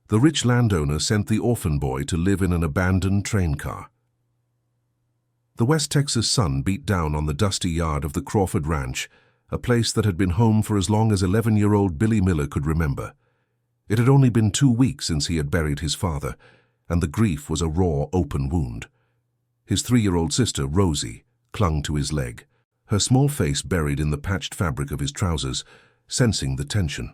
The rich landowner sent the orphan boy to live in an abandoned train car. The West Texas sun beat down on the dusty yard of the Crawford Ranch, a place that had been home for as long as 11-year-old Billy Miller could remember. It had only been 2 weeks since he had buried his father, and the grief was a raw, open wound. His 3-year-old sister, Rosie, clung to his leg, her small face buried in the patched fabric of his trousers, sensing the tension.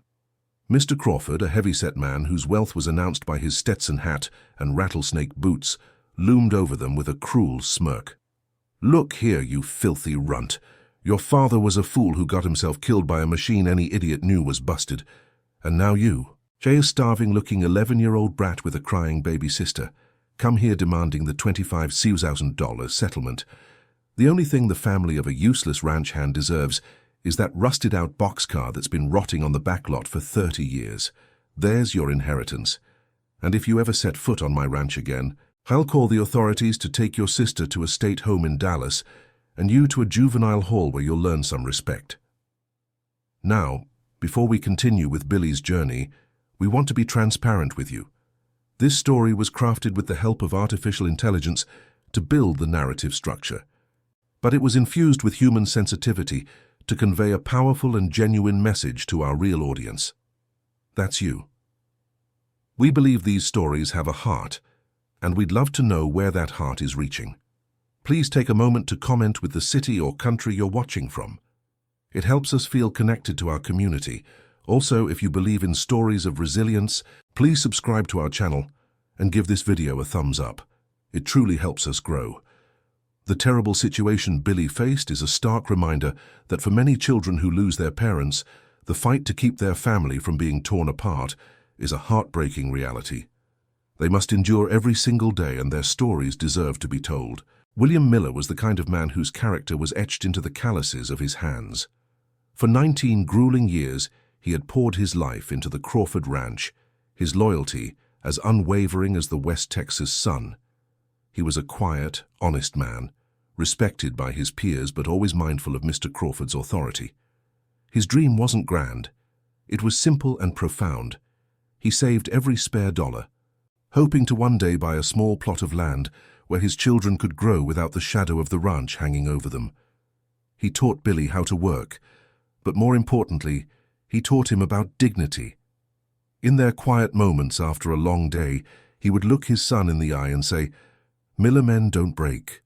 Mr. Crawford, a heavy-set man whose wealth was announced by his Stetson hat and rattlesnake boots, loomed over them with a cruel smirk. "Look here, you filthy runt. Your father was a fool who got himself killed by a machine any idiot knew was busted. And now you, a starving-looking 11-year-old brat with a crying baby sister, come here demanding the $25,000 settlement. The only thing the family of a useless ranch hand deserves is that rusted-out boxcar that's been rotting on the backlot for 30 years. There's your inheritance. And if you ever set foot on my ranch again, I'll call the authorities to take your sister to a state home in Dallas and you to a juvenile hall where you'll learn some respect." Now, before we continue with Billy's journey, we want to be transparent with you. This story was crafted with the help of artificial intelligence to build the narrative structure, but it was infused with human sensitivity to convey a powerful and genuine message to our real audience. That's you. We believe these stories have a heart, and we'd love to know where that heart is reaching. Please take a moment to comment with the city or country you're watching from. It helps us feel connected to our community. Also, if you believe in stories of resilience, please subscribe to our channel and give this video a thumbs up. It truly helps us grow. The terrible situation Billy faced is a stark reminder that for many children who lose their parents, the fight to keep their family from being torn apart is a heartbreaking reality. They must endure every single day, and their stories deserve to be told. William Miller was the kind of man whose character was etched into the calluses of his hands. For 19 grueling years, he had poured his life into the Crawford Ranch, his loyalty as unwavering as the West Texas sun. He was a quiet, honest man, respected by his peers but always mindful of Mr. Crawford's authority. His dream wasn't grand. It was simple and profound. He saved every spare dollar, hoping to one day buy a small plot of land where his children could grow without the shadow of the ranch hanging over them. He taught Billy how to work, but more importantly, he taught him about dignity. In their quiet moments after a long day, he would look his son in the eye and say, "Miller men don't break."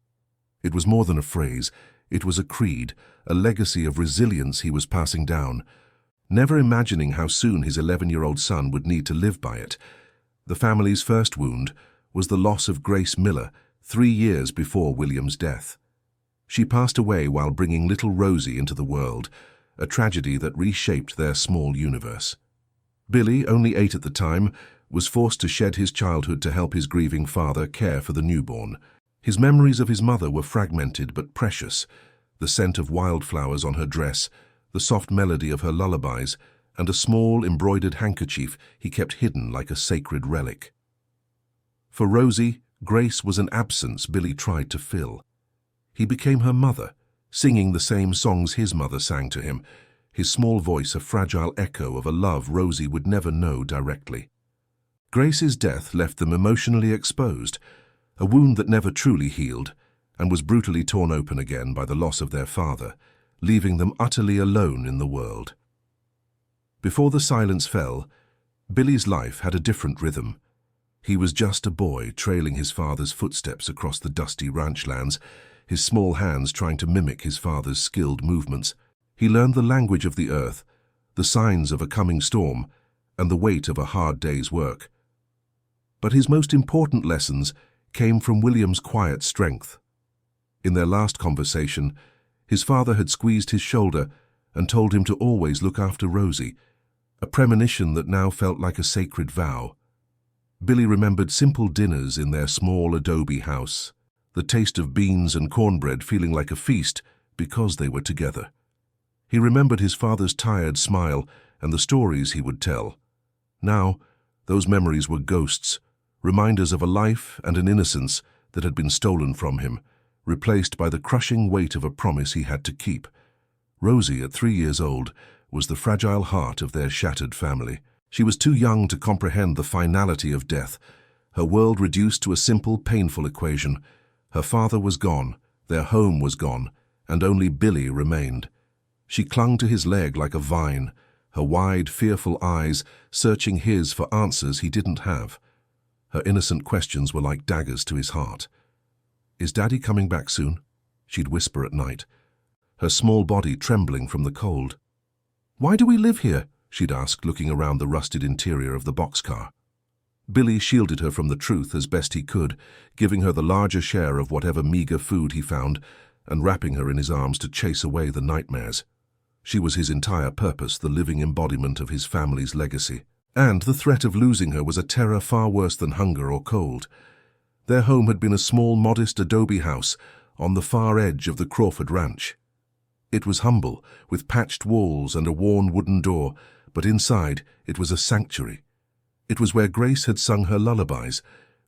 It was more than a phrase. It was a creed, a legacy of resilience he was passing down, never imagining how soon his 11-year-old son would need to live by it. The family's first wound was the loss of Grace Miller 3 years before William's death. She passed away while bringing little Rosie into the world, a tragedy that reshaped their small universe. Billy, only 8 at the time, was forced to shed his childhood to help his grieving father care for the newborn. His memories of his mother were fragmented but precious, the scent of wildflowers on her dress, the soft melody of her lullabies, and a small embroidered handkerchief he kept hidden like a sacred relic. For Rosie, Grace was an absence Billy tried to fill. He became her mother, singing the same songs his mother sang to him, his small voice a fragile echo of a love Rosie would never know directly. Grace's death left them emotionally exposed, a wound that never truly healed, and was brutally torn open again by the loss of their father, leaving them utterly alone in the world. Before the silence fell, Billy's life had a different rhythm. He was just a boy trailing his father's footsteps across the dusty ranchlands, his small hands trying to mimic his father's skilled movements. He learned the language of the earth, the signs of a coming storm, and the weight of a hard day's work. But his most important lessons came from William's quiet strength. In their last conversation, his father had squeezed his shoulder and told him to always look after Rosie, a premonition that now felt like a sacred vow. Billy remembered simple dinners in their small adobe house, the taste of beans and cornbread feeling like a feast because they were together. He remembered his father's tired smile and the stories he would tell. Now, those memories were ghosts, reminders of a life and an innocence that had been stolen from him, replaced by the crushing weight of a promise he had to keep. Rosie, at 3 years old, was the fragile heart of their shattered family. She was too young to comprehend the finality of death, her world reduced to a simple, painful equation. Her father was gone, their home was gone, and only Billy remained. She clung to his leg like a vine, her wide, fearful eyes searching his for answers he didn't have. Her innocent questions were like daggers to his heart. "Is Daddy coming back soon?" she'd whisper at night, her small body trembling from the cold. "Why do we live here?" she'd ask, looking around the rusted interior of the boxcar. Billy shielded her from the truth as best he could, giving her the larger share of whatever meager food he found and wrapping her in his arms to chase away the nightmares. She was his entire purpose, the living embodiment of his family's legacy. And the threat of losing her was a terror far worse than hunger or cold. Their home had been a small, modest adobe house on the far edge of the Crawford Ranch. It was humble, with patched walls and a worn wooden door, but inside it was a sanctuary. It was where Grace had sung her lullabies,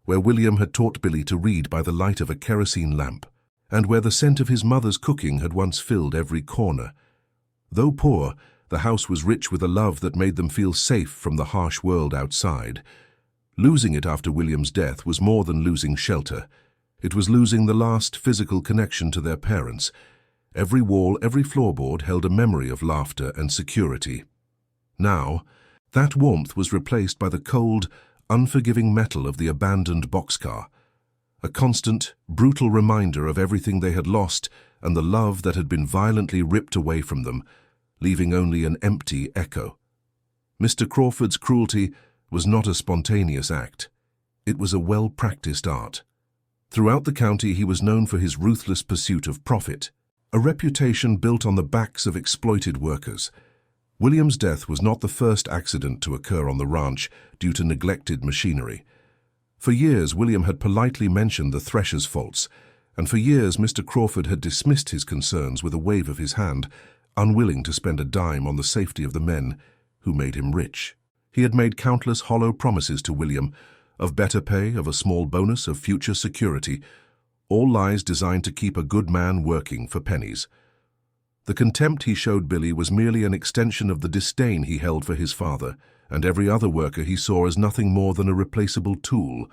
where William had taught Billy to read by the light of a kerosene lamp, and where the scent of his mother's cooking had once filled every corner. Though poor, the house was rich with a love that made them feel safe from the harsh world outside. Losing it after William's death was more than losing shelter. It was losing the last physical connection to their parents. Every wall, every floorboard held a memory of laughter and security. Now, that warmth was replaced by the cold, unforgiving metal of the abandoned boxcar, a constant, brutal reminder of everything they had lost and the love that had been violently ripped away from them, leaving only an empty echo. Mr. Crawford's cruelty was not a spontaneous act. It was a well-practiced art. Throughout the county he was known for his ruthless pursuit of profit, a reputation built on the backs of exploited workers. William's death was not the first accident to occur on the ranch due to neglected machinery. For years William had politely mentioned the thresher's faults, and for years Mr. Crawford had dismissed his concerns with a wave of his hand, unwilling to spend a dime on the safety of the men who made him rich. He had made countless hollow promises to William, of better pay, of a small bonus, of future security, all lies designed to keep a good man working for pennies. The contempt he showed Billy was merely an extension of the disdain he held for his father, and every other worker he saw as nothing more than a replaceable tool.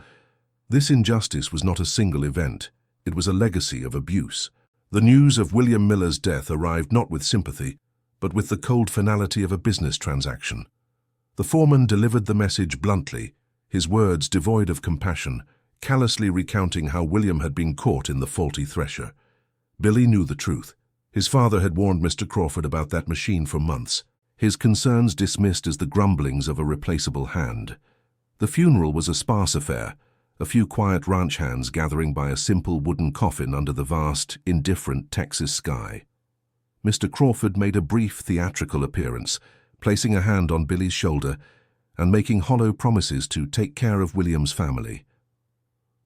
This injustice was not a single event. It was a legacy of abuse. The news of William Miller's death arrived not with sympathy, but with the cold finality of a business transaction. The foreman delivered the message bluntly, his words devoid of compassion, callously recounting how William had been caught in the faulty thresher. Billy knew the truth. His father had warned Mr. Crawford about that machine for months, his concerns dismissed as the grumblings of a replaceable hand. The funeral was a sparse affair, a few quiet ranch hands gathering by a simple wooden coffin under the vast, indifferent Texas sky. Mr. Crawford made a brief theatrical appearance, placing a hand on Billy's shoulder and making hollow promises to take care of William's family.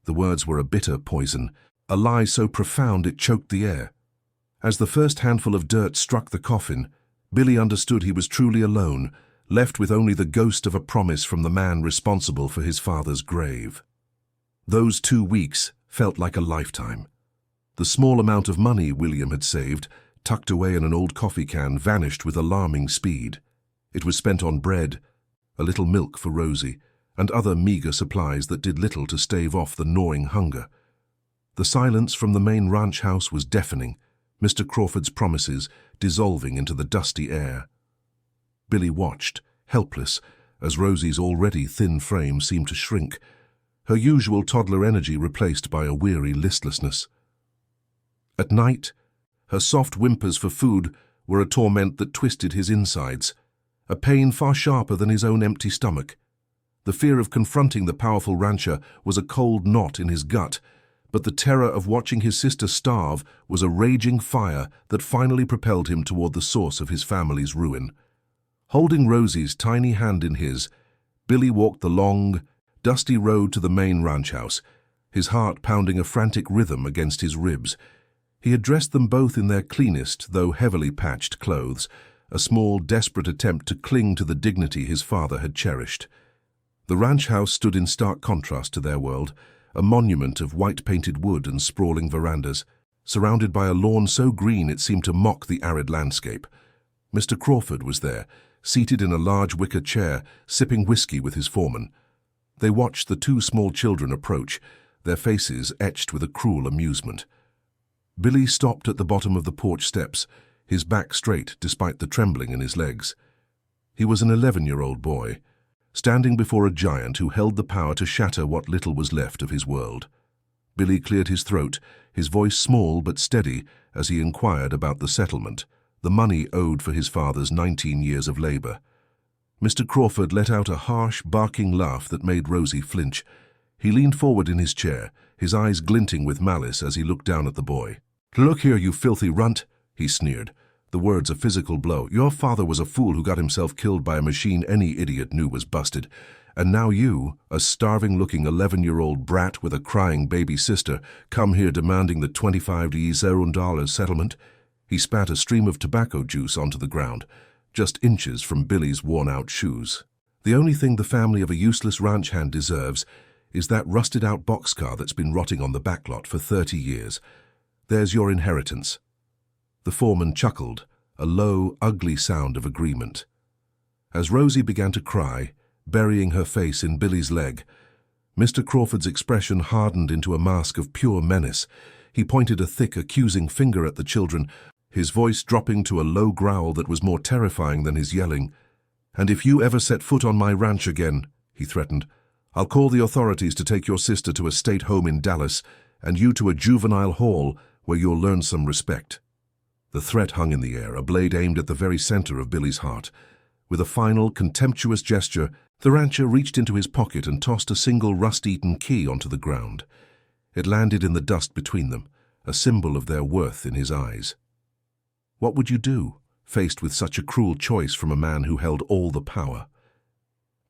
The words were a bitter poison, a lie so profound it choked the air. As the first handful of dirt struck the coffin, Billy understood he was truly alone, left with only the ghost of a promise from the man responsible for his father's grave. Those 2 weeks felt like a lifetime. The small amount of money William had saved, tucked away in an old coffee can, vanished with alarming speed. It was spent on bread, a little milk for Rosie, and other meager supplies that did little to stave off the gnawing hunger. The silence from the main ranch house was deafening, Mr. Crawford's promises dissolving into the dusty air. Billy watched, helpless, as Rosie's already thin frame seemed to shrink, her usual toddler energy replaced by a weary listlessness. At night, her soft whimpers for food were a torment that twisted his insides, a pain far sharper than his own empty stomach. The fear of confronting the powerful rancher was a cold knot in his gut, but the terror of watching his sister starve was a raging fire that finally propelled him toward the source of his family's ruin. Holding Rosie's tiny hand in his, Billy walked the long, dusty road to the main ranch house, his heart pounding a frantic rhythm against his ribs. He had dressed them both in their cleanest, though heavily patched clothes, a small, desperate attempt to cling to the dignity his father had cherished. The ranch house stood in stark contrast to their world, a monument of white-painted wood and sprawling verandas, surrounded by a lawn so green it seemed to mock the arid landscape. Mr. Crawford was there, seated in a large wicker chair, sipping whiskey with his foreman. They watched the two small children approach, their faces etched with a cruel amusement. Billy stopped at the bottom of the porch steps, his back straight despite the trembling in his legs. He was an 11-year-old boy, standing before a giant who held the power to shatter what little was left of his world. Billy cleared his throat, his voice small but steady, as he inquired about the settlement, the money owed for his father's 19 years of labor. Mr. Crawford let out a harsh, barking laugh that made Rosie flinch. He leaned forward in his chair, his eyes glinting with malice as he looked down at the boy. "Look here, you filthy runt," he sneered, the words a physical blow. "Your father was a fool who got himself killed by a machine any idiot knew was busted. And now you, a starving-looking 11-year-old brat with a crying baby sister, come here demanding the $25,000 settlement?" He spat a stream of tobacco juice onto the ground, just inches from Billy's worn-out shoes. "The only thing the family of a useless ranch hand deserves is that rusted-out boxcar that's been rotting on the backlot for 30 years. There's your inheritance." The foreman chuckled, a low, ugly sound of agreement. As Rosie began to cry, burying her face in Billy's leg, Mr. Crawford's expression hardened into a mask of pure menace. He pointed a thick, accusing finger at the children, his voice dropping to a low growl that was more terrifying than his yelling. "And if you ever set foot on my ranch again," he threatened, "I'll call the authorities to take your sister to a state home in Dallas and you to a juvenile hall where you'll learn some respect." The threat hung in the air, a blade aimed at the very center of Billy's heart. With a final, contemptuous gesture, the rancher reached into his pocket and tossed a single rust-eaten key onto the ground. It landed in the dust between them, a symbol of their worth in his eyes. What would you do, faced with such a cruel choice from a man who held all the power?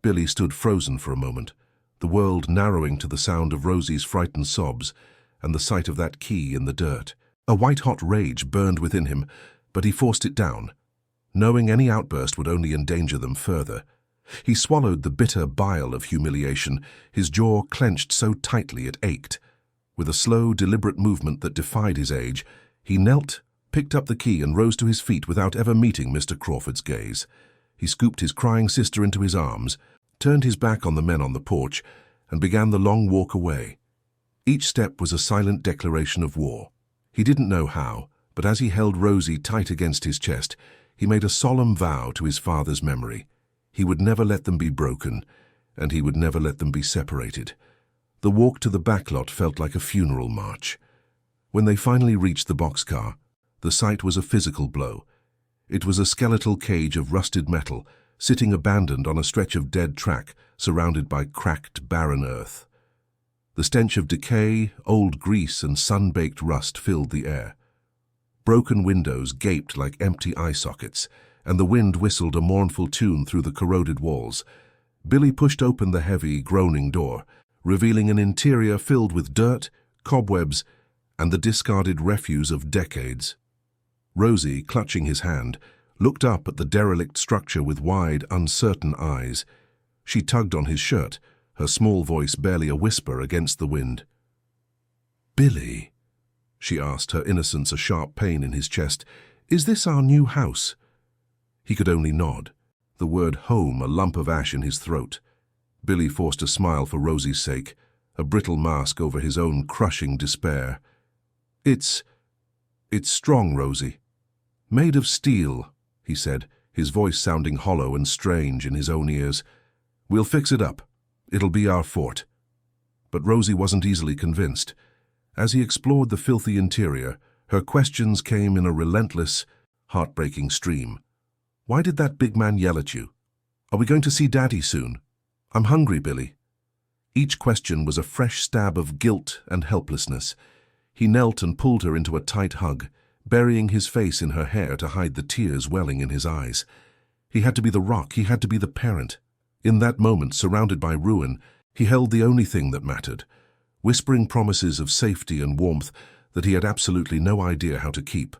Billy stood frozen for a moment, the world narrowing to the sound of Rosie's frightened sobs and the sight of that key in the dirt. A white-hot rage burned within him, but he forced it down, knowing any outburst would only endanger them further. He swallowed the bitter bile of humiliation, his jaw clenched so tightly it ached. With a slow, deliberate movement that defied his age, he knelt, picked up the key and rose to his feet without ever meeting Mr. Crawford's gaze. He scooped his crying sister into his arms, turned his back on the men on the porch, and began the long walk away. Each step was a silent declaration of war. He didn't know how, but as he held Rosie tight against his chest, he made a solemn vow to his father's memory. He would never let them be broken, and he would never let them be separated. The walk to the backlot felt like a funeral march. When they finally reached the boxcar, the sight was a physical blow. It was a skeletal cage of rusted metal, sitting abandoned on a stretch of dead track, surrounded by cracked, barren earth. The stench of decay, old grease, and sun-baked rust filled the air. Broken windows gaped like empty eye sockets, and the wind whistled a mournful tune through the corroded walls. Billy pushed open the heavy, groaning door, revealing an interior filled with dirt, cobwebs, and the discarded refuse of decades. Rosie, clutching his hand, looked up at the derelict structure with wide, uncertain eyes. She tugged on his shirt, her small voice barely a whisper against the wind. "Billy," she asked, her innocence a sharp pain in his chest, "is this our new house?" He could only nod, the word home a lump of ash in his throat. Billy forced a smile for Rosie's sake, a brittle mask over his own crushing despair. It's strong, Rosie. Made of steel," he said, his voice sounding hollow and strange in his own ears. "We'll fix it up. It'll be our fort." But Rosie wasn't easily convinced. As he explored the filthy interior, her questions came in a relentless, heartbreaking stream. "Why did that big man yell at you? Are we going to see Daddy soon? I'm hungry, Billy." Each question was a fresh stab of guilt and helplessness. He knelt and pulled her into a tight hug, burying his face in her hair to hide the tears welling in his eyes. He had to be the rock, he had to be the parent. In that moment, surrounded by ruin, he held the only thing that mattered, whispering promises of safety and warmth that he had absolutely no idea how to keep.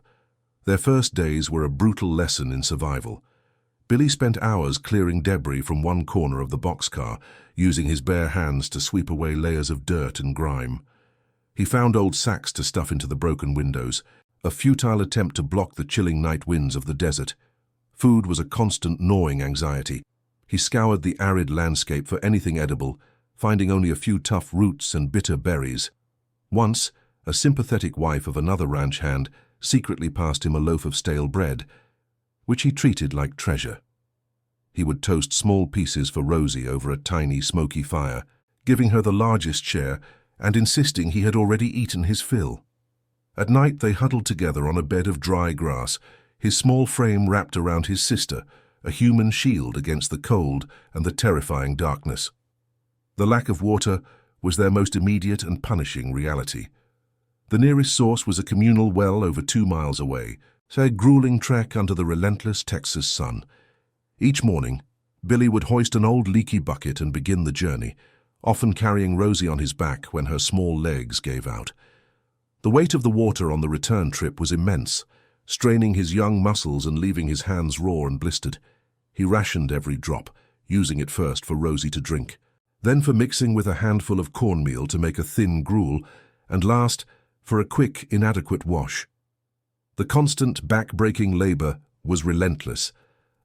Their first days were a brutal lesson in survival. Billy spent hours clearing debris from one corner of the boxcar, using his bare hands to sweep away layers of dirt and grime. He found old sacks to stuff into the broken windows, a futile attempt to block the chilling night winds of the desert. Food was a constant gnawing anxiety. He scoured the arid landscape for anything edible, finding only a few tough roots and bitter berries. Once, a sympathetic wife of another ranch hand secretly passed him a loaf of stale bread, which he treated like treasure. He would toast small pieces for Rosie over a tiny, smoky fire, giving her the largest share and insisting he had already eaten his fill. At night they huddled together on a bed of dry grass, his small frame wrapped around his sister, a human shield against the cold and the terrifying darkness. The lack of water was their most immediate and punishing reality. The nearest source was a communal well over 2 miles away, a grueling trek under the relentless Texas sun. Each morning, Billy would hoist an old leaky bucket and begin the journey, often carrying Rosie on his back when her small legs gave out. The weight of the water on the return trip was immense, straining his young muscles and leaving his hands raw and blistered. He rationed every drop, using it first for Rosie to drink, then for mixing with a handful of cornmeal to make a thin gruel, and last, for a quick, inadequate wash. The constant, back-breaking labor was relentless,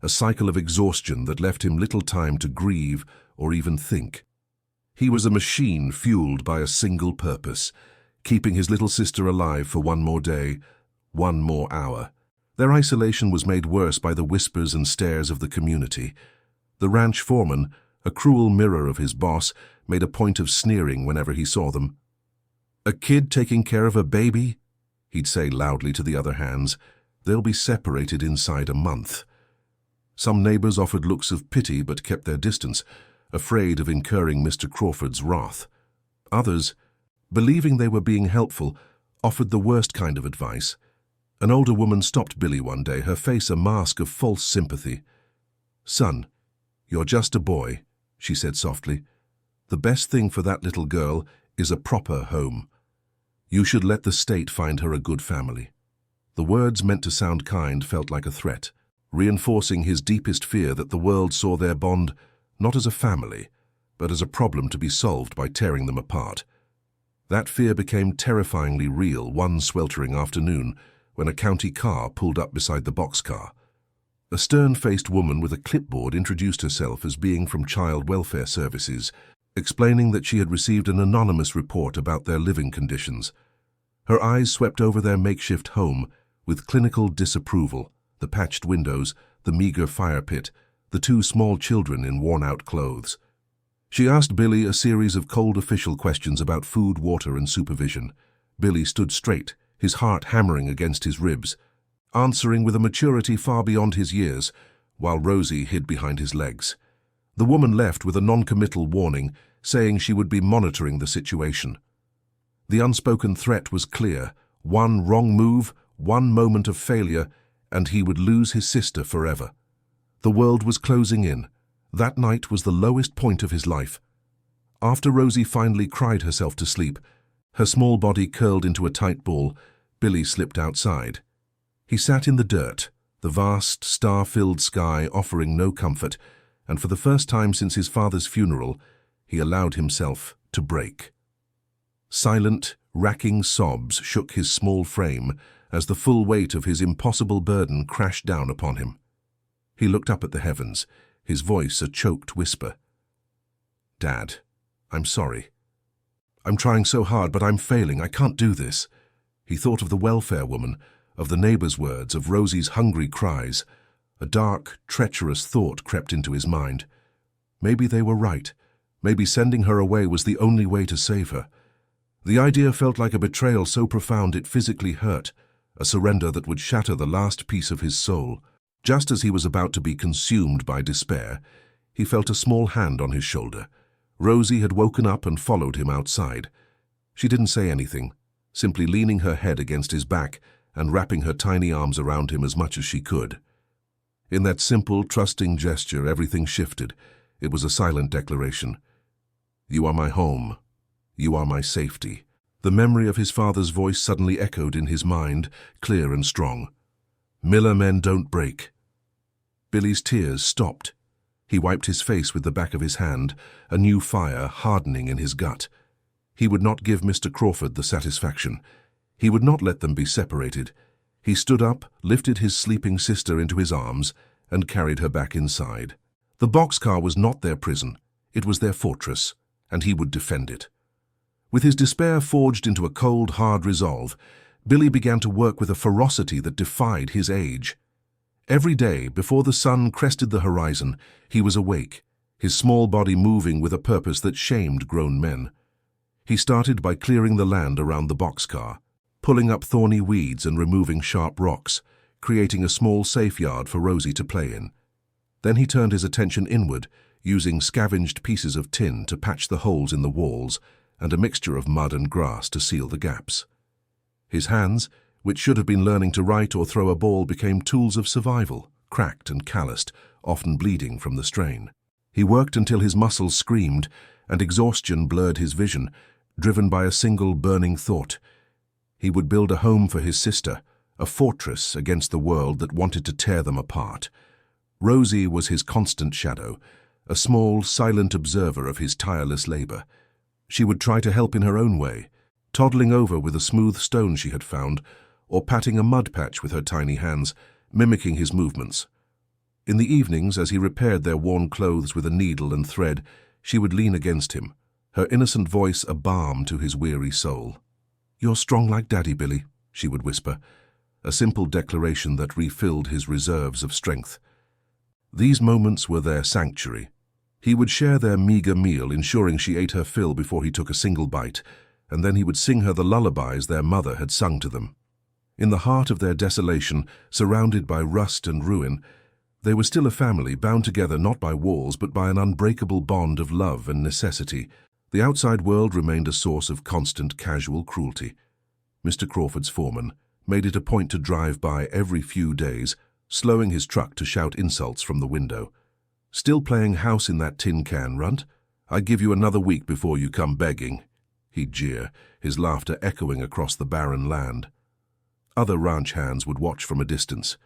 a cycle of exhaustion that left him little time to grieve or even think. He was a machine fueled by a single purpose, keeping his little sister alive for one more day, one more hour. Their isolation was made worse by the whispers and stares of the community. The ranch foreman, a cruel mirror of his boss, made a point of sneering whenever he saw them. "A kid taking care of a baby?" he'd say loudly to the other hands. "They'll be separated inside a month." Some neighbors offered looks of pity but kept their distance, afraid of incurring Mr. Crawford's wrath. Others, believing they were being helpful, offered the worst kind of advice. An older woman stopped Billy one day, her face a mask of false sympathy. "Son, you're just a boy," she said softly. "The best thing for that little girl is a proper home. You should let the state find her a good family." The words, meant to sound kind, felt like a threat, reinforcing his deepest fear that the world saw their bond not as a family, but as a problem to be solved by tearing them apart. That fear became terrifyingly real one sweltering afternoon when a county car pulled up beside the boxcar. A stern-faced woman with a clipboard introduced herself as being from Child Welfare Services, explaining that she had received an anonymous report about their living conditions. Her eyes swept over their makeshift home with clinical disapproval, the patched windows, the meager fire pit, the 2 small children in worn-out clothes. She asked Billy a series of cold official questions about food, water, and supervision. Billy stood straight, his heart hammering against his ribs, answering with a maturity far beyond his years, while Rosie hid behind his legs. The woman left with a non-committal warning, saying she would be monitoring the situation. The unspoken threat was clear: one wrong move, one moment of failure, and he would lose his sister forever. The world was closing in. That night was the lowest point of his life. After Rosie finally cried herself to sleep, her small body curled into a tight ball, Billy slipped outside. He sat in the dirt, the vast, star-filled sky offering no comfort, and for the first time since his father's funeral, he allowed himself to break. Silent, racking sobs shook his small frame as the full weight of his impossible burden crashed down upon him. He looked up at the heavens, his voice a choked whisper. "Dad, I'm sorry. I'm trying so hard, but I'm failing. I can't do this." He thought of the welfare woman, of the neighbor's words, of Rosie's hungry cries. A dark, treacherous thought crept into his mind. Maybe they were right. Maybe sending her away was the only way to save her. The idea felt like a betrayal so profound it physically hurt, a surrender that would shatter the last piece of his soul. Just as he was about to be consumed by despair, he felt a small hand on his shoulder. Rosie had woken up and followed him outside. She didn't say anything, simply leaning her head against his back and wrapping her tiny arms around him as much as she could. In that simple, trusting gesture, everything shifted. It was a silent declaration. "You are my home. You are my safety." The memory of his father's voice suddenly echoed in his mind, clear and strong. "Miller men don't break." Billy's tears stopped. He wiped his face with the back of his hand, a new fire hardening in his gut. He would not give Mr. Crawford the satisfaction. He would not let them be separated. He stood up, lifted his sleeping sister into his arms, and carried her back inside. The boxcar was not their prison, it was their fortress, and he would defend it. With his despair forged into a cold, hard resolve, Billy began to work with a ferocity that defied his age. Every day, before the sun crested the horizon, he was awake, his small body moving with a purpose that shamed grown men. He started by clearing the land around the boxcar, pulling up thorny weeds and removing sharp rocks, creating a small safe yard for Rosie to play in. Then he turned his attention inward, using scavenged pieces of tin to patch the holes in the walls and a mixture of mud and grass to seal the gaps. His hands, which should have been learning to write or throw a ball, became tools of survival, cracked and calloused, often bleeding from the strain. He worked until his muscles screamed and exhaustion blurred his vision, driven by a single burning thought. He would build a home for his sister, a fortress against the world that wanted to tear them apart. Rosie was his constant shadow, a small, silent observer of his tireless labor. She would try to help in her own way, toddling over with a smooth stone she had found, or patting a mud patch with her tiny hands, mimicking his movements. In the evenings, as he repaired their worn clothes with a needle and thread, she would lean against him, her innocent voice a balm to his weary soul. "You're strong like Daddy, Billy," she would whisper, a simple declaration that refilled his reserves of strength. These moments were their sanctuary. He would share their meager meal, ensuring she ate her fill before he took a single bite, and then he would sing her the lullabies their mother had sung to them. In the heart of their desolation, surrounded by rust and ruin, they were still a family bound together not by walls but by an unbreakable bond of love and necessity. The outside world remained a source of constant casual cruelty. Mr. Crawford's foreman made it a point to drive by every few days, slowing his truck to shout insults from the window. "Still playing house in that tin can, runt? I give you another week before you come begging," he'd jeer, his laughter echoing across the barren land. Other ranch hands would watch from a distance,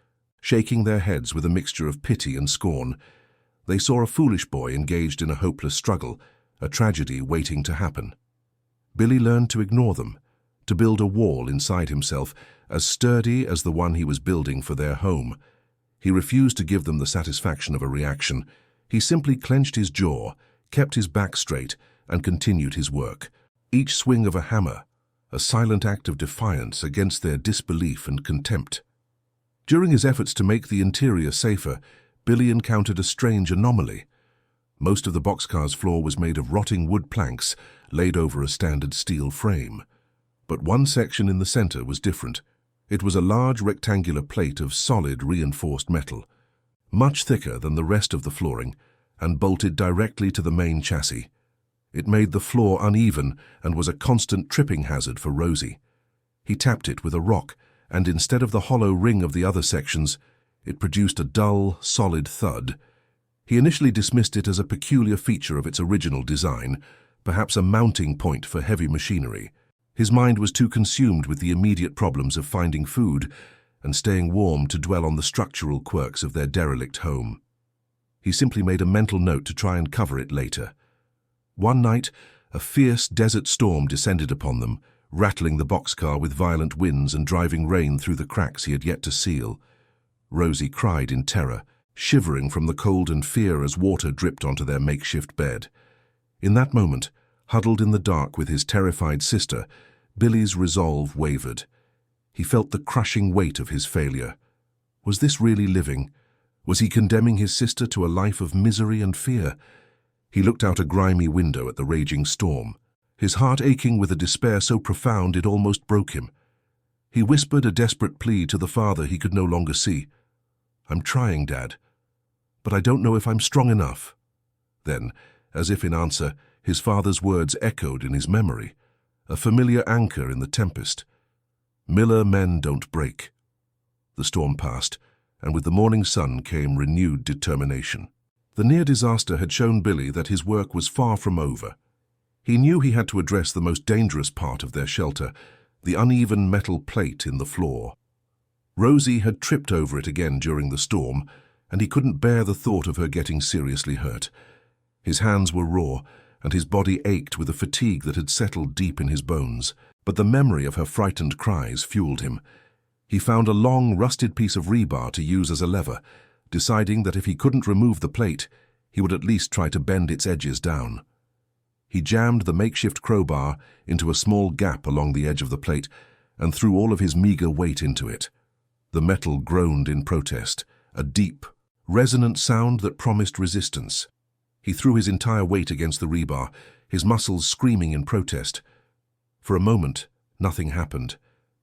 shaking their heads with a mixture of pity and scorn. They saw a foolish boy engaged in a hopeless struggle, a tragedy waiting to happen. Billy learned to ignore them, to build a wall inside himself as sturdy as the one he was building for their home. He refused to give them the satisfaction of a reaction. He simply clenched his jaw, kept his back straight, and continued his work. Each swing of a hammer, a silent act of defiance against their disbelief and contempt. During his efforts to make the interior safer, Billy encountered a strange anomaly. Most of the boxcar's floor was made of rotting wood planks laid over a standard steel frame. But one section in the center was different. It was a large rectangular plate of solid reinforced metal, much thicker than the rest of the flooring, and bolted directly to the main chassis. It made the floor uneven and was a constant tripping hazard for Rosie. He tapped it with a rock, and instead of the hollow ring of the other sections, it produced a dull, solid thud. He initially dismissed it as a peculiar feature of its original design, perhaps a mounting point for heavy machinery. His mind was too consumed with the immediate problems of finding food and staying warm to dwell on the structural quirks of their derelict home. He simply made a mental note to try and cover it later. One night, a fierce desert storm descended upon them, rattling the boxcar with violent winds and driving rain through the cracks he had yet to seal. Rosie cried in terror, shivering from the cold and fear as water dripped onto their makeshift bed. In that moment, huddled in the dark with his terrified sister, Billy's resolve wavered. He felt the crushing weight of his failure. Was this really living? Was he condemning his sister to a life of misery and fear? He looked out a grimy window at the raging storm, his heart aching with a despair so profound it almost broke him. He whispered a desperate plea to the father he could no longer see. "I'm trying, Dad, but I don't know if I'm strong enough." Then, as if in answer, his father's words echoed in his memory, a familiar anchor in the tempest. "Miller men don't break." The storm passed, and with the morning sun came renewed determination. The near disaster had shown Billy that his work was far from over. He knew he had to address the most dangerous part of their shelter, the uneven metal plate in the floor. Rosie had tripped over it again during the storm, and he couldn't bear the thought of her getting seriously hurt. His hands were raw, and his body ached with a fatigue that had settled deep in his bones. But the memory of her frightened cries fueled him. He found a long, rusted piece of rebar to use as a lever, deciding that if he couldn't remove the plate, he would at least try to bend its edges down. He jammed the makeshift crowbar into a small gap along the edge of the plate and threw all of his meager weight into it. The metal groaned in protest, a deep, resonant sound that promised resistance. He threw his entire weight against the rebar, his muscles screaming in protest. For a moment, nothing happened.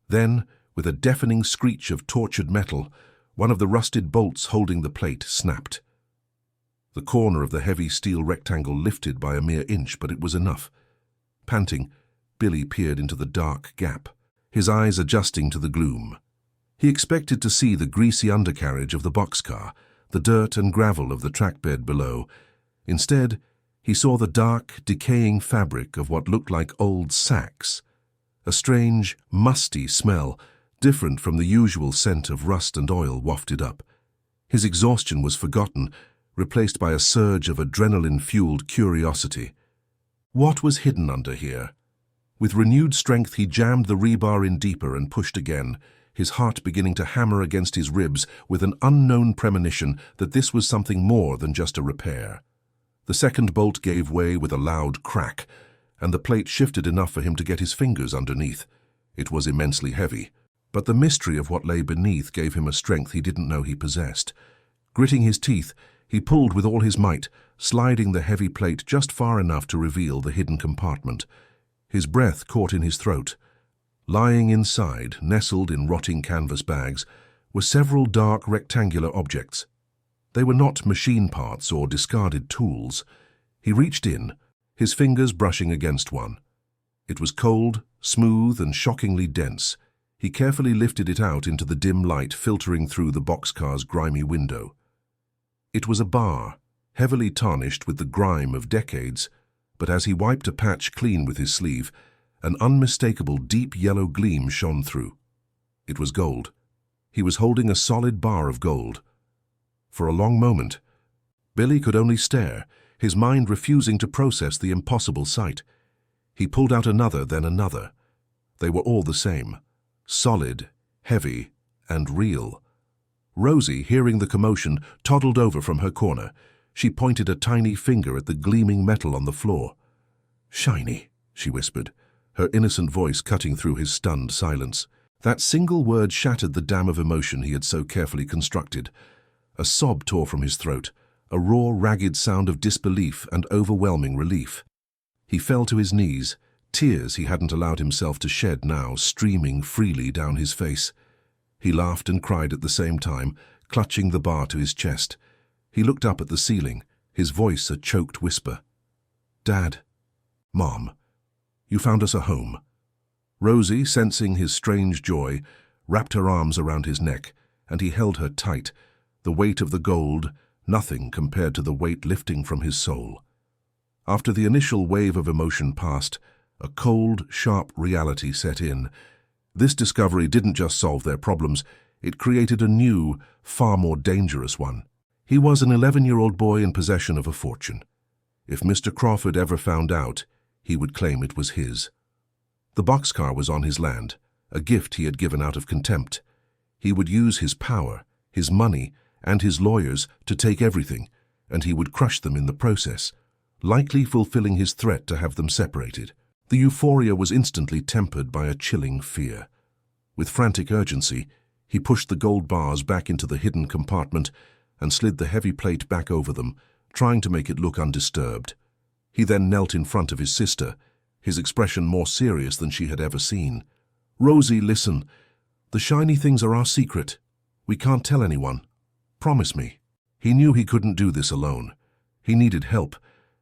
Then, with a deafening screech of tortured metal, one of the rusted bolts holding the plate snapped. The corner of the heavy steel rectangle lifted by a mere inch, but it was enough. Panting, Billy peered into the dark gap, his eyes adjusting to the gloom. He expected to see the greasy undercarriage of the boxcar, the dirt and gravel of the trackbed below. Instead, he saw the dark, decaying fabric of what looked like old sacks. A strange, musty smell, different from the usual scent of rust and oil, wafted up. His exhaustion was forgotten, replaced by a surge of adrenaline-fueled curiosity. What was hidden under here? With renewed strength, he jammed the rebar in deeper and pushed again, his heart beginning to hammer against his ribs with an unknown premonition that this was something more than just a repair. The second bolt gave way with a loud crack, and the plate shifted enough for him to get his fingers underneath. It was immensely heavy, but the mystery of what lay beneath gave him a strength he didn't know he possessed. Gritting his teeth, he pulled with all his might, sliding the heavy plate just far enough to reveal the hidden compartment. His breath caught in his throat. Lying inside, nestled in rotting canvas bags, were several dark rectangular objects. They were not machine parts or discarded tools. He reached in, his fingers brushing against one. It was cold, smooth, and shockingly dense. He carefully lifted it out into the dim light filtering through the boxcar's grimy window. It was a bar, heavily tarnished with the grime of decades, but as he wiped a patch clean with his sleeve, an unmistakable deep yellow gleam shone through. It was gold. He was holding a solid bar of gold. For a long moment, Billy could only stare, his mind refusing to process the impossible sight. He pulled out another, then another. They were all the same, solid, heavy, and real. Rosie, hearing the commotion, toddled over from her corner. She pointed a tiny finger at the gleaming metal on the floor. "Shiny," she whispered, her innocent voice cutting through his stunned silence. That single word shattered the dam of emotion he had so carefully constructed. A sob tore from his throat, a raw, ragged sound of disbelief and overwhelming relief. He fell to his knees, tears he hadn't allowed himself to shed now streaming freely down his face. He laughed and cried at the same time, clutching the bar to his chest. He looked up at the ceiling, his voice a choked whisper. "Dad, Mom, you found us a home." Rosie, sensing his strange joy, wrapped her arms around his neck, and he held her tight, the weight of the gold, nothing compared to the weight lifting from his soul. After the initial wave of emotion passed, a cold, sharp reality set in. This discovery didn't just solve their problems, it created a new, far more dangerous one. He was an 11-year-old boy in possession of a fortune. If Mr. Crawford ever found out, he would claim it was his. The boxcar was on his land, a gift he had given out of contempt. He would use his power, his money, and his lawyers to take everything, and he would crush them in the process, likely fulfilling his threat to have them separated. The euphoria was instantly tempered by a chilling fear. With frantic urgency, he pushed the gold bars back into the hidden compartment and slid the heavy plate back over them, trying to make it look undisturbed. He then knelt in front of his sister, his expression more serious than she had ever seen. "Rosie, listen. The shiny things are our secret. We can't tell anyone. Promise me." He knew he couldn't do this alone. He needed help,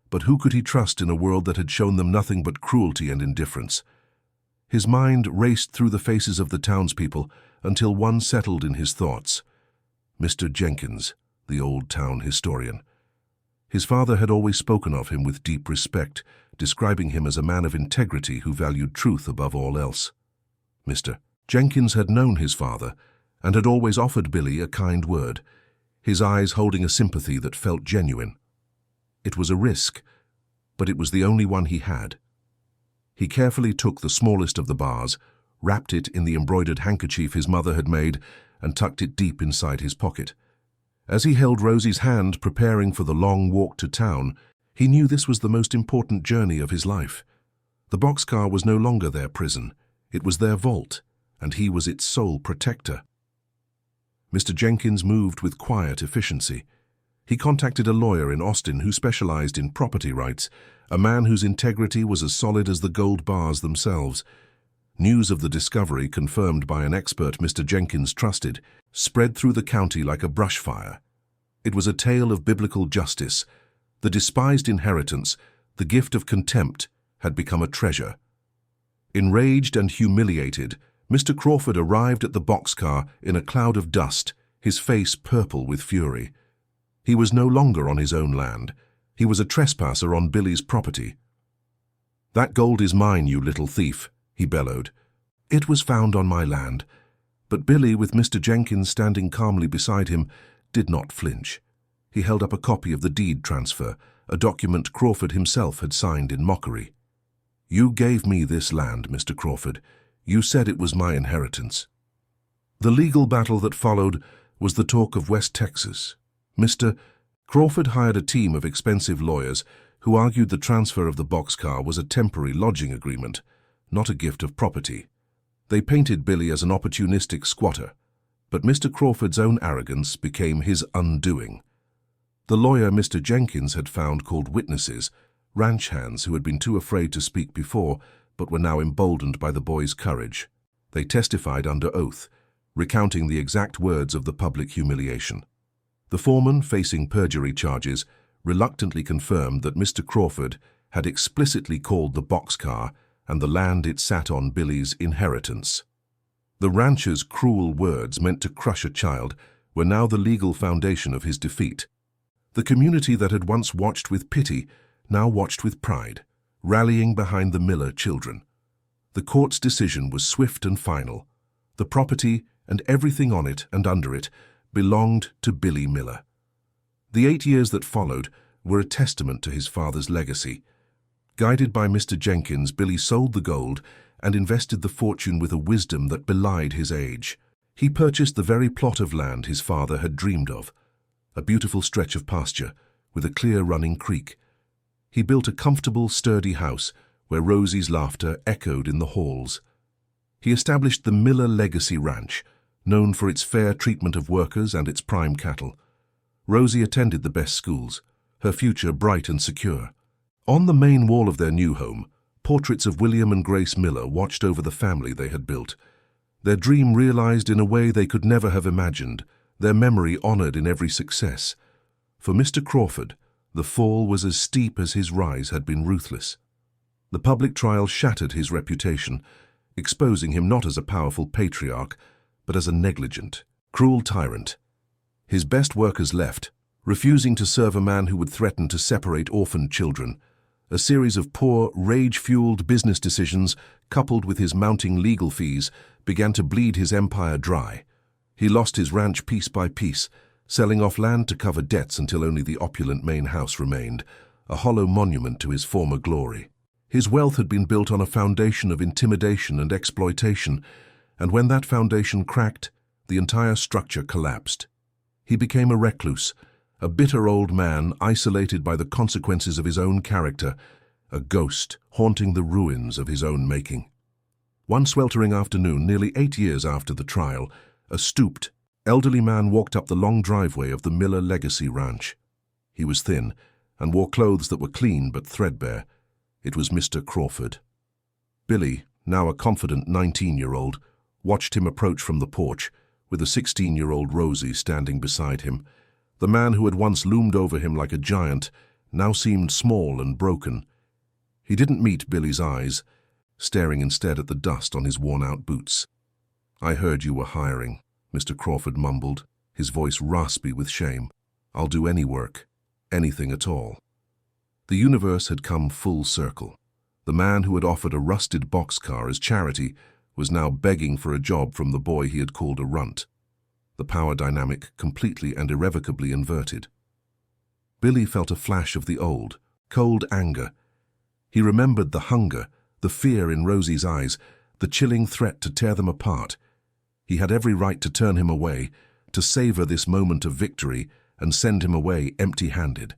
but who could he trust in a world that had shown them nothing but cruelty and indifference? His mind raced through the faces of the townspeople until one settled in his thoughts. Mr. Jenkins, the old town historian. His father had always spoken of him with deep respect, describing him as a man of integrity who valued truth above all else. Mr. Jenkins had known his father and had always offered Billy a kind word, his eyes holding a sympathy that felt genuine. It was a risk, but it was the only one he had. He carefully took the smallest of the bars, wrapped it in the embroidered handkerchief his mother had made, and tucked it deep inside his pocket. As he held Rosie's hand preparing for the long walk to town, he knew this was the most important journey of his life. The boxcar was no longer their prison. It was their vault, and he was its sole protector. Mr. Jenkins moved with quiet efficiency. He contacted a lawyer in Austin who specialized in property rights, a man whose integrity was as solid as the gold bars themselves. News of the discovery, confirmed by an expert Mr. Jenkins trusted, spread through the county like a brush fire. It was a tale of biblical justice. The despised inheritance, the gift of contempt, had become a treasure. Enraged and humiliated, Mr. Crawford arrived at the boxcar in a cloud of dust, his face purple with fury. He was no longer on his own land. He was a trespasser on Billy's property. "That gold is mine, you little thief," he bellowed. "It was found on my land." But Billy, with Mr. Jenkins standing calmly beside him, did not flinch. He held up a copy of the deed transfer, a document Crawford himself had signed in mockery. "You gave me this land, Mr. Crawford. You said it was my inheritance." The legal battle that followed was the talk of West Texas. Mr. Crawford hired a team of expensive lawyers who argued the transfer of the boxcar was a temporary lodging agreement, not a gift of property. They painted Billy as an opportunistic squatter, but Mr. Crawford's own arrogance became his undoing. The lawyer Mr. Jenkins had found called witnesses, ranch hands who had been too afraid to speak before but were now emboldened by the boy's courage. They testified under oath, recounting the exact words of the public humiliation. The foreman, facing perjury charges, reluctantly confirmed that Mr. Crawford had explicitly called the boxcar and the land it sat on Billy's inheritance. The rancher's cruel words, meant to crush a child, were now the legal foundation of his defeat. The community that had once watched with pity now watched with pride, rallying behind the Miller children. The court's decision was swift and final. The property and everything on it and under it belonged to Billy Miller. The 8 years that followed were a testament to his father's legacy. Guided by Mr. Jenkins, Billy sold the gold and invested the fortune with a wisdom that belied his age. He purchased the very plot of land his father had dreamed of, a beautiful stretch of pasture with a clear running creek. He built a comfortable, sturdy house where Rosie's laughter echoed in the halls. He established the Miller Legacy Ranch, known for its fair treatment of workers and its prime cattle. Rosie attended the best schools, her future bright and secure. On the main wall of their new home, portraits of William and Grace Miller watched over the family they had built. Their dream realized in a way they could never have imagined, their memory honored in every success. For Mr. Crawford, the fall was as steep as his rise had been ruthless. The public trial shattered his reputation, exposing him not as a powerful patriarch, but as a negligent, cruel tyrant. His best workers left, refusing to serve a man who would threaten to separate orphaned children. A series of poor, rage-fueled business decisions, coupled with his mounting legal fees, began to bleed his empire dry. He lost his ranch piece by piece, selling off land to cover debts until only the opulent main house remained, a hollow monument to his former glory. His wealth had been built on a foundation of intimidation and exploitation, and when that foundation cracked, the entire structure collapsed. He became a recluse, a bitter old man isolated by the consequences of his own character, a ghost haunting the ruins of his own making. One sweltering afternoon, nearly 8 years after the trial, a stooped, elderly man walked up the long driveway of the Miller Legacy Ranch. He was thin and wore clothes that were clean but threadbare. It was Mr. Crawford. Billy, now a confident 19-year-old, watched him approach from the porch, with a 16-year-old Rosie standing beside him. The man who had once loomed over him like a giant now seemed small and broken. He didn't meet Billy's eyes, staring instead at the dust on his worn-out boots. "I heard you were hiring," Mr. Crawford mumbled, his voice raspy with shame. "I'll do any work, anything at all." The universe had come full circle. The man who had offered a rusted boxcar as charity was now begging for a job from the boy he had called a runt. The power dynamic completely and irrevocably inverted. Billy felt a flash of the old, cold anger. He remembered the hunger, the fear in Rosie's eyes, the chilling threat to tear them apart. He had every right to turn him away, to savor this moment of victory and send him away empty-handed.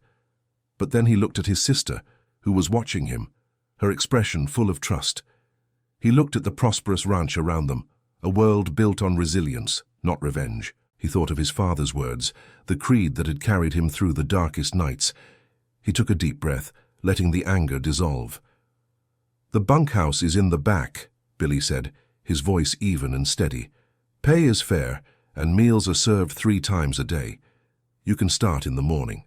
But then he looked at his sister, who was watching him, her expression full of trust. He looked at the prosperous ranch around them, a world built on resilience, not revenge. He thought of his father's words, the creed that had carried him through the darkest nights. He took a deep breath, letting the anger dissolve. "The bunkhouse is in the back," Billy said, his voice even and steady. "Pay is fair, and meals are served 3 times a day. You can start in the morning."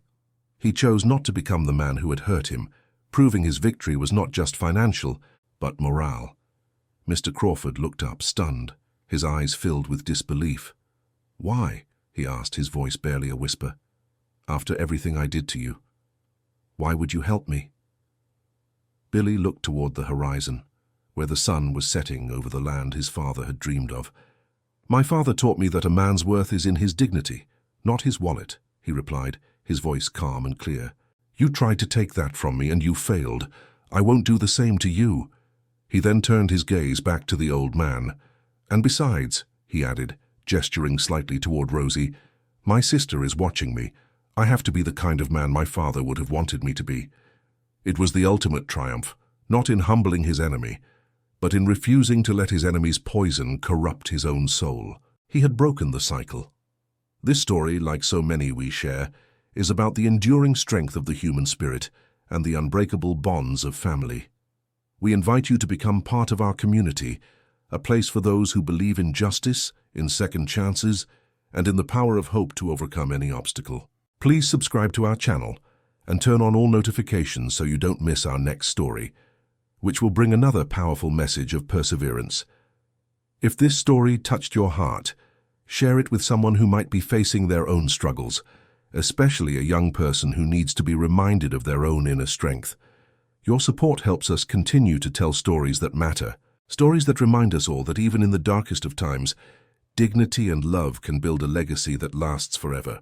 He chose not to become the man who had hurt him, proving his victory was not just financial, but morale. Mr. Crawford looked up, stunned, his eyes filled with disbelief. "Why?" he asked, his voice barely a whisper. "After everything I did to you, why would you help me?" Billy looked toward the horizon, where the sun was setting over the land his father had dreamed of. "My father taught me that a man's worth is in his dignity, not his wallet," he replied, his voice calm and clear. "You tried to take that from me, and you failed. I won't do the same to you." He then turned his gaze back to the old man. "And besides," he added, gesturing slightly toward Rosie, "my sister is watching me. I have to be the kind of man my father would have wanted me to be." It was the ultimate triumph, not in humbling his enemy, but in refusing to let his enemy's poison corrupt his own soul. He had broken the cycle. This story, like so many we share, is about the enduring strength of the human spirit and the unbreakable bonds of family. We invite you to become part of our community, a place for those who believe in justice, in second chances, and in the power of hope to overcome any obstacle. Please subscribe to our channel and turn on all notifications so you don't miss our next story, which will bring another powerful message of perseverance. If this story touched your heart, share it with someone who might be facing their own struggles, especially a young person who needs to be reminded of their own inner strength. Your support helps us continue to tell stories that matter, stories that remind us all that even in the darkest of times, dignity and love can build a legacy that lasts forever.